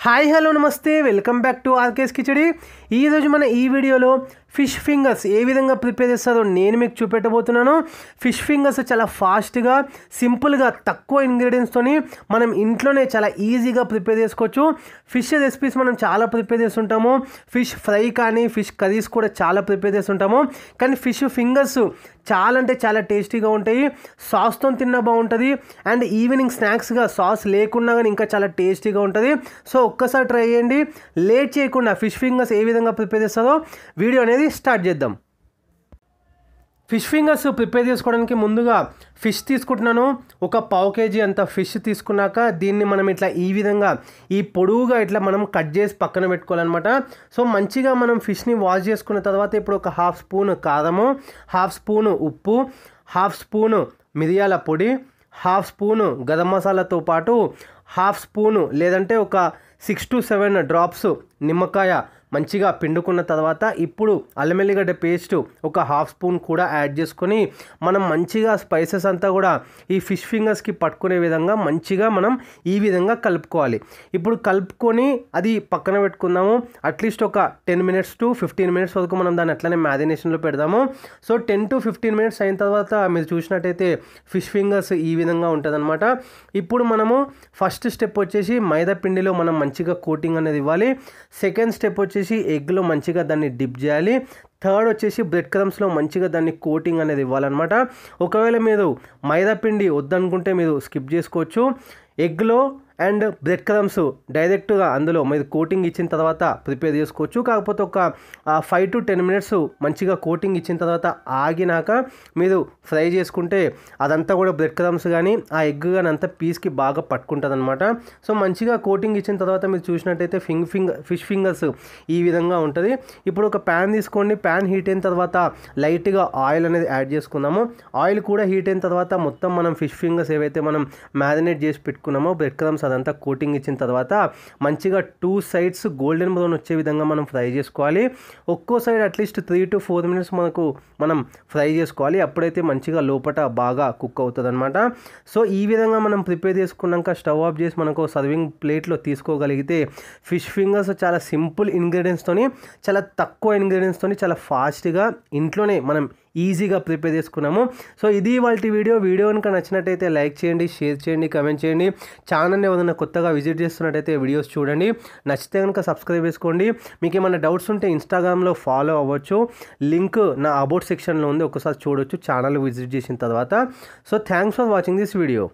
Hi hello నమస్తే welcome back to RK's khichdi. ఈరోజు మన ఈ వీడియోలో ఫిష్ ఫింగర్స్ ఏ విధంగా ప్రిపేర్ చేస్తారో నేను మీకు చూపెట్టబోతున్నాను। ఫిష్ ఫింగర్స్ చాలా ఫాస్ట్గా సింపుల్గా తక్కువ ఇంగ్రీడియంట్స్తోని మనం ఇంట్లోనే చాలా ఈజీగా ప్రిపేర్ చేసుకోవచ్చు। ఫిష్ రెసిపీస్ మనం చాలా ప్రిపేర్ చేస్తుంటాము, ఫిష్ ఫ్రై కానీ ఫిష్ కర్రీస్ కూడా చాలా ప్రిపేర్ చేస్తుంటాము, కానీ ఫిష్ ఫింగర్స్ చాలా అంటే చాలా టేస్టీగా ఉంటాయి। సాస్తో తిన్నా బాగుంటుంది అండ్ ఈవినింగ్ స్నాక్స్గా సాస్ లేకున్నా కానీ ఇంకా చాలా టేస్టీగా ఉంటుంది। సో ఒక్కసారి ట్రై చేయండి। లేట్ చేయకుండా ఫిష్ ఫింగర్స్ ఏ విధంగా ప్రిపేర్ చేస్తారో వీడియో అనేది స్టార్ట్ చేద్దాం। ఫిష్ ఫింగర్స్ ప్రిపేర్ చేసుకోవడానికి ముందుగా ఫిష్ తీసుకుంటున్నాను। ఒక పావు కేజీ అంత ఫిష్ తీసుకున్నాక దీన్ని మనం ఇట్లా ఈ విధంగా ఈ పొడవుగా ఇట్లా మనం కట్ చేసి పక్కన పెట్టుకోవాలన్నమాట। సో మంచిగా మనం ఫిష్ని వాష్ చేసుకున్న తర్వాత ఇప్పుడు ఒక హాఫ్ స్పూన్ కారము, హాఫ్ స్పూన్ ఉప్పు, హాఫ్ స్పూన్ మిరియాల పొడి, హాఫ్ స్పూను గరం మసాలాతో పాటు హాఫ్ స్పూను లేదంటే ఒక 6 to 7 డ్రాప్స్ నిమ్మకాయ మంచిగా పిండుకున్న తర్వాత ఇప్పుడు అల్లం వెల్లిగడ్డ పేస్ట్ ఒక హాఫ్ స్పూన్ కూడా యాడ్ చేసుకొని మనం మంచిగా స్పైసెస్ అంతా కూడా ఈ ఫిష్ ఫింగర్స్కి పట్టుకునే విధంగా మంచిగా మనం ఈ విధంగా కలుపుకోవాలి। ఇప్పుడు కలుపుకొని అది పక్కన పెట్టుకుందాము। అట్లీస్ట్ ఒక 10 minutes to 15 minutes వరకు మనం దాన్ని అట్లనే మ్యారినేషన్లో పెడదాము। సో 10 to 15 minutes అయిన తర్వాత మీరు చూసినట్టయితే ఫిష్ ఫింగర్స్ ఈ విధంగా ఉంటుందన్నమాట। ఇప్పుడు మనము ఫస్ట్ స్టెప్ వచ్చేసి మైదా పిండిలో మనం మంచిగా కోటింగ్ అనేది ఇవ్వాలి। సెకండ్ స్టెప్ వచ్చేసి ఎగ్లో మంచిగా దాన్ని డిప్ చేయాలి। థర్డ్ వచ్చేసి బ్రెడ్ క్రమ్స్లో మంచిగా దాన్ని కోటింగ్ అనేది ఇవ్వాలన్నమాట। ఒకవేళ మీరు మైదా పిండి వద్దనుకుంటే మీరు స్కిప్ చేసుకోవచ్చు। ఎగ్లో అండ్ బ్రెడ్ క్రమ్స్ డైరెక్ట్గా అందులో మీరు కోటింగ్ ఇచ్చిన తర్వాత ప్రిపేర్ చేసుకోవచ్చు। కాకపోతే ఒక 5 to 10 minutes మంచిగా కోటింగ్ ఇచ్చిన తర్వాత ఆగినాక మీరు ఫ్రై చేసుకుంటే అదంతా కూడా బ్రెడ్ క్రమ్స్ కానీ ఆ ఎగ్ కానీ అంతా పీస్కి బాగా పట్టుకుంటుంది అనమాట। సో మంచిగా కోటింగ్ ఇచ్చిన తర్వాత మీరు చూసినట్టయితే ఫిష్ ఫింగర్స్ ఈ విధంగా ఉంటుంది। ఇప్పుడు ఒక ప్యాన్ తీసుకోండి, ప్యాన్ హీట్ అయిన తర్వాత లైట్గా ఆయిల్ అనేది యాడ్ చేసుకుందాము। ఆయిల్ కూడా హీట్ అయిన తర్వాత మొత్తం మనం ఫిష్ ఫింగర్స్ ఏవైతే మనం మ్యారినేట్ చేసి పెట్టుకున్నామో బ్రెడ్ క్రమ్స్ అదంతా కోటింగ్ ఇచ్చిన తర్వాత మంచిగా 2 sides గోల్డెన్ బ్రౌన్ వచ్చే విధంగా మనం ఫ్రై చేసుకోవాలి। ఒక్కో సైడ్ అట్లీస్ట్ 3 to 4 minutes మనం ఫ్రై చేసుకోవాలి, అప్పుడైతే మంచిగా లోపల బాగా కుక్ అవుతుంది అనమాట। సో ఈ విధంగా మనం ప్రిపేర్ చేసుకున్నాక స్టవ్ ఆఫ్ చేసి మనకు సర్వింగ్ ప్లేట్లో తీసుకోగలిగితే ఫిష్ ఫింగర్స్ చాలా సింపుల్ ఇంగ్రీడియంట్స్తోని చాలా తక్కువ ఇంగ్రీడియంట్స్తోని చాలా ఫాస్ట్గా ఇంట్లోనే మనం ఈజీగా ప్రిపేర్ చేసుకున్నాము। సో ఇది ఇవాల్టి వీడియో కనుక నచ్చినట్టయితే లైక్ చేయండి, షేర్ చేయండి, కమెంట్ చేయండి। ఛానల్ని ఏదైనా కొత్తగా విజిట్ చేస్తున్నట్టయితే వీడియోస్ చూడండి, నచ్చితే కనుక సబ్స్క్రైబ్ చేసుకోండి। మీకు ఏమైనా డౌట్స్ ఉంటే ఇన్స్టాగ్రామ్లో ఫాలో అవ్వచ్చు, లింక్ నా అబౌట్ సెక్షన్లో ఉంది, ఒకసారి చూడొచ్చు ఛానల్ విజిట్ చేసిన తర్వాత। So thanks for watching this video.